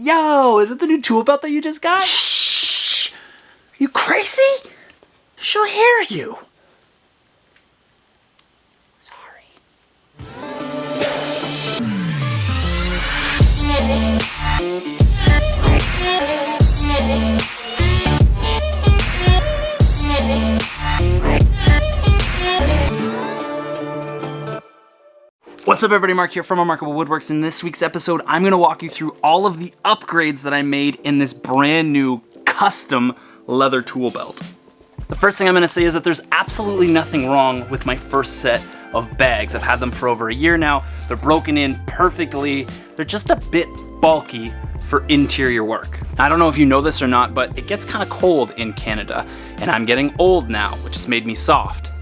Yo, is it the new tool belt that you just got? Shh! You crazy? She'll hear you. What's up everybody, Mark here from Remarkable Woodworks. In this week's episode, I'm gonna walk you through all of the upgrades that I made in this brand new custom leather tool belt. The first thing I'm gonna say is that there's absolutely nothing wrong with my first set of bags. I've had them for over a year now. They're broken in perfectly. They're just a bit bulky for interior work. I don't know if you know this or not, but it gets kind of cold in Canada, and I'm getting old now, which has made me soft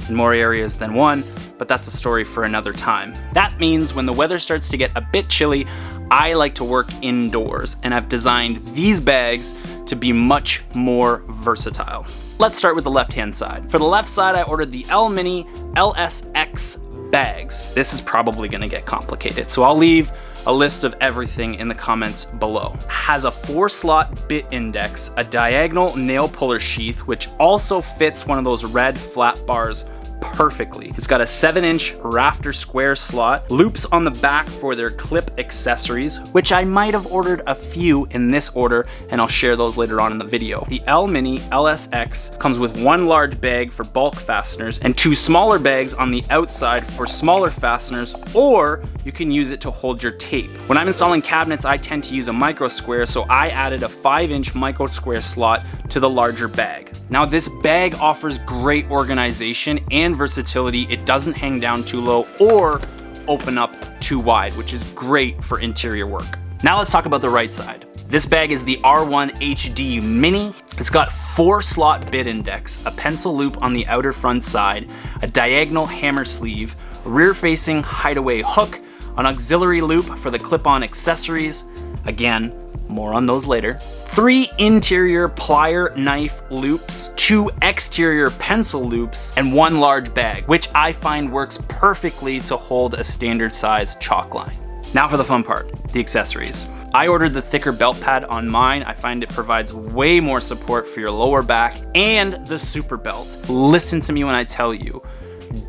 in more areas than one, but that's a story for another time. That means when the weather starts to get a bit chilly, I like to work indoors, and I've designed these bags to be much more versatile. Let's start with the left-hand side. For the left side, I ordered the L Mini LSX bags. This is probably gonna get complicated, so I'll leave a list of everything in the comments below. Has a 4-slot bit index, a diagonal nail puller sheath, which also fits one of those red flat bars perfectly. It's got a 7-inch rafter square slot, loops on the back for their clip accessories, which I might have ordered a few in this order, and I'll share those later on in the video. The L Mini LSX comes with one large bag for bulk fasteners and 2 smaller bags on the outside for smaller fasteners, or you can use it to hold your tape. When I'm installing cabinets, I tend to use a micro square, so I added a 5-inch micro square slot to the larger bag. Now this bag offers great organization and versatility. It doesn't hang down too low or open up too wide, which is great for interior work. Now let's talk about the right side. This bag is the R1 HD Mini. It's got 4-slot bit index, a pencil loop on the outer front side, a diagonal hammer sleeve, a rear-facing hideaway hook, an auxiliary loop for the clip-on accessories. Again, more on those later. 3 interior plier knife loops, 2 exterior pencil loops, and 1 large bag, which I find works perfectly to hold a standard size chalk line. Now for the fun part, the accessories. I ordered the thicker belt pad on mine. I find it provides way more support for your lower back, and the super belt. Listen to me when I tell you,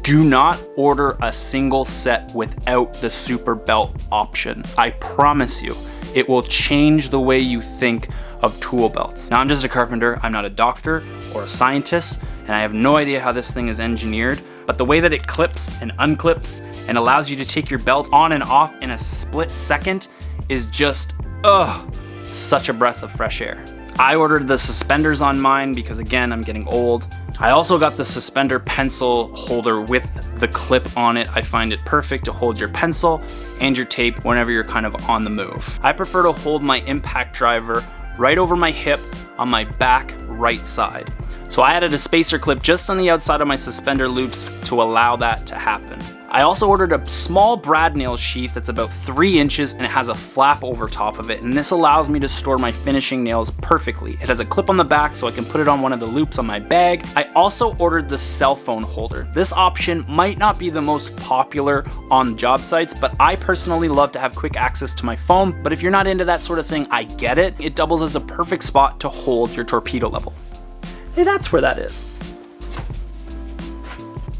do not order a single set without the super belt option. I promise you, it will change the way you think of tool belts. Now I'm just a carpenter, I'm not a doctor or a scientist, and I have no idea how this thing is engineered, but the way that it clips and unclips and allows you to take your belt on and off in a split second is just, such a breath of fresh air. I ordered the suspenders on mine because again, I'm getting old. I also got the suspender pencil holder with the clip on it. I find it perfect to hold your pencil and your tape whenever you're kind of on the move. I prefer to hold my impact driver right over my hip on my back right side. So I added a spacer clip just on the outside of my suspender loops to allow that to happen. I also ordered a small brad nail sheath that's about 3 inches and it has a flap over top of it, and this allows me to store my finishing nails perfectly. It has a clip on the back so I can put it on one of the loops on my bag. I also ordered the cell phone holder. This option might not be the most popular on job sites, but I personally love to have quick access to my phone, but if you're not into that sort of thing, I get it. It doubles as a perfect spot to hold your torpedo level. Hey, that's where that is.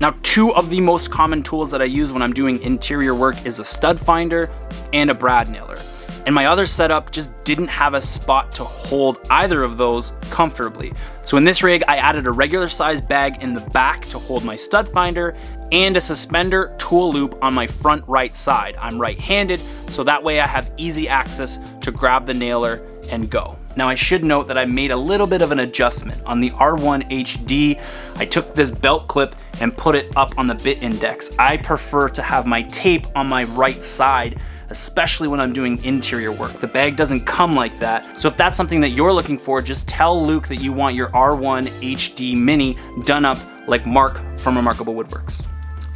Now, 2 of the most common tools that I use when I'm doing interior work is a stud finder and a brad nailer. And my other setup just didn't have a spot to hold either of those comfortably. So in this rig, I added a regular size bag in the back to hold my stud finder and a suspender tool loop on my front right side. I'm right-handed, so that way I have easy access to grab the nailer and go. Now I should note that I made a little bit of an adjustment. On the R1 HD, I took this belt clip and put it up on the bit index. I prefer to have my tape on my right side, especially when I'm doing interior work. The bag doesn't come like that. So if that's something that you're looking for, just tell Luke that you want your R1 HD Mini done up like Mark from Remarkable Woodworks.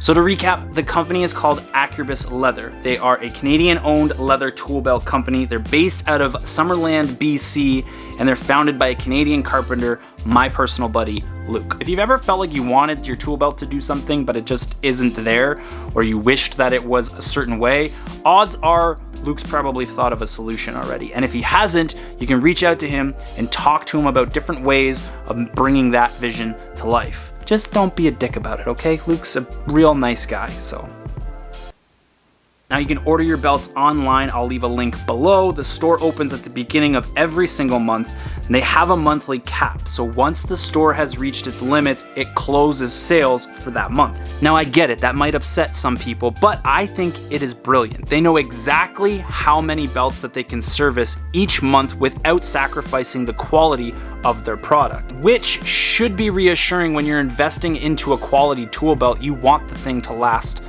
So to recap, the company is called Akribis Leather. They are a Canadian-owned leather tool belt company. They're based out of Summerland, BC, and they're founded by a Canadian carpenter, my personal buddy, Luke. If you've ever felt like you wanted your tool belt to do something, but it just isn't there, or you wished that it was a certain way, odds are Luke's probably thought of a solution already. And if he hasn't, you can reach out to him and talk to him about different ways of bringing that vision to life. Just don't be a dick about it, okay? Luke's a real nice guy, so. Now you can order your belts online. I'll leave a link below. The store opens at the beginning of every single month, and they have a monthly cap. So once the store has reached its limits, it closes sales for that month. Now I get it, that might upset some people, but I think it is brilliant. They know exactly how many belts that they can service each month without sacrificing the quality of their product, which should be reassuring when you're investing into a quality tool belt. You want the thing to last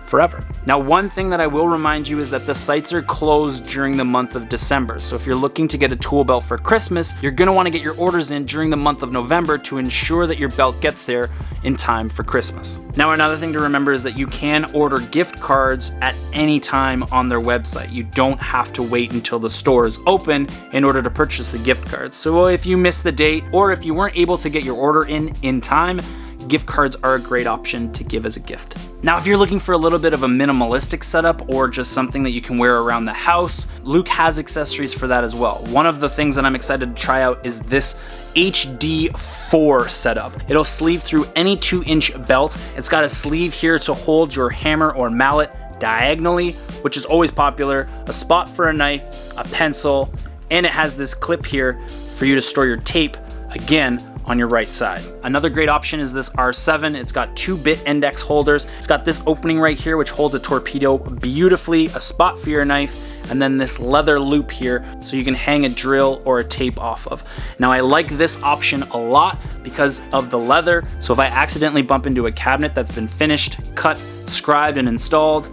forever. Now, one thing that I will remind you is that the sites are closed during the month of December. So if you're looking to get a tool belt for Christmas, you're gonna wanna get your orders in during the month of November to ensure that your belt gets there in time for Christmas. Now, another thing to remember is that you can order gift cards at any time on their website. You don't have to wait until the store is open in order to purchase the gift cards. So if you miss the date or if you weren't able to get your order in time, gift cards are a great option to give as a gift. Now, if you're looking for a little bit of a minimalistic setup or just something that you can wear around the house, Luke has accessories for that as well. One of the things that I'm excited to try out is this HD4 setup. It'll sleeve through any 2-inch belt. It's got a sleeve here to hold your hammer or mallet diagonally, which is always popular, a spot for a knife, a pencil, and it has this clip here for you to store your tape, again, on your right side. Another great option is this R7. It's got 2-bit index holders. It's got this opening right here, which holds a torpedo beautifully, a spot for your knife, and then this leather loop here so you can hang a drill or a tape off of. Now, I like this option a lot because of the leather. So if I accidentally bump into a cabinet that's been finished, cut, scribed, and installed,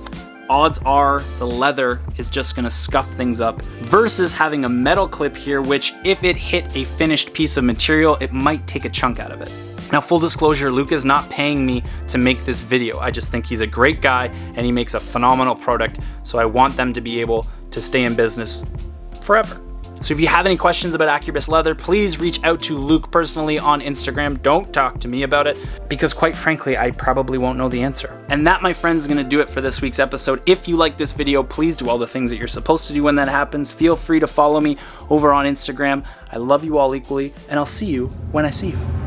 odds are the leather is just gonna scuff things up versus having a metal clip here, which if it hit a finished piece of material, it might take a chunk out of it. Now, full disclosure, Luke is not paying me to make this video. I just think he's a great guy and he makes a phenomenal product. So I want them to be able to stay in business forever. So if you have any questions about Akribis Leather, please reach out to Luke personally on Instagram. Don't talk to me about it because quite frankly, I probably won't know the answer. And that, my friends, is gonna do it for this week's episode. If you like this video, please do all the things that you're supposed to do when that happens. Feel free to follow me over on Instagram. I love you all equally, and I'll see you when I see you.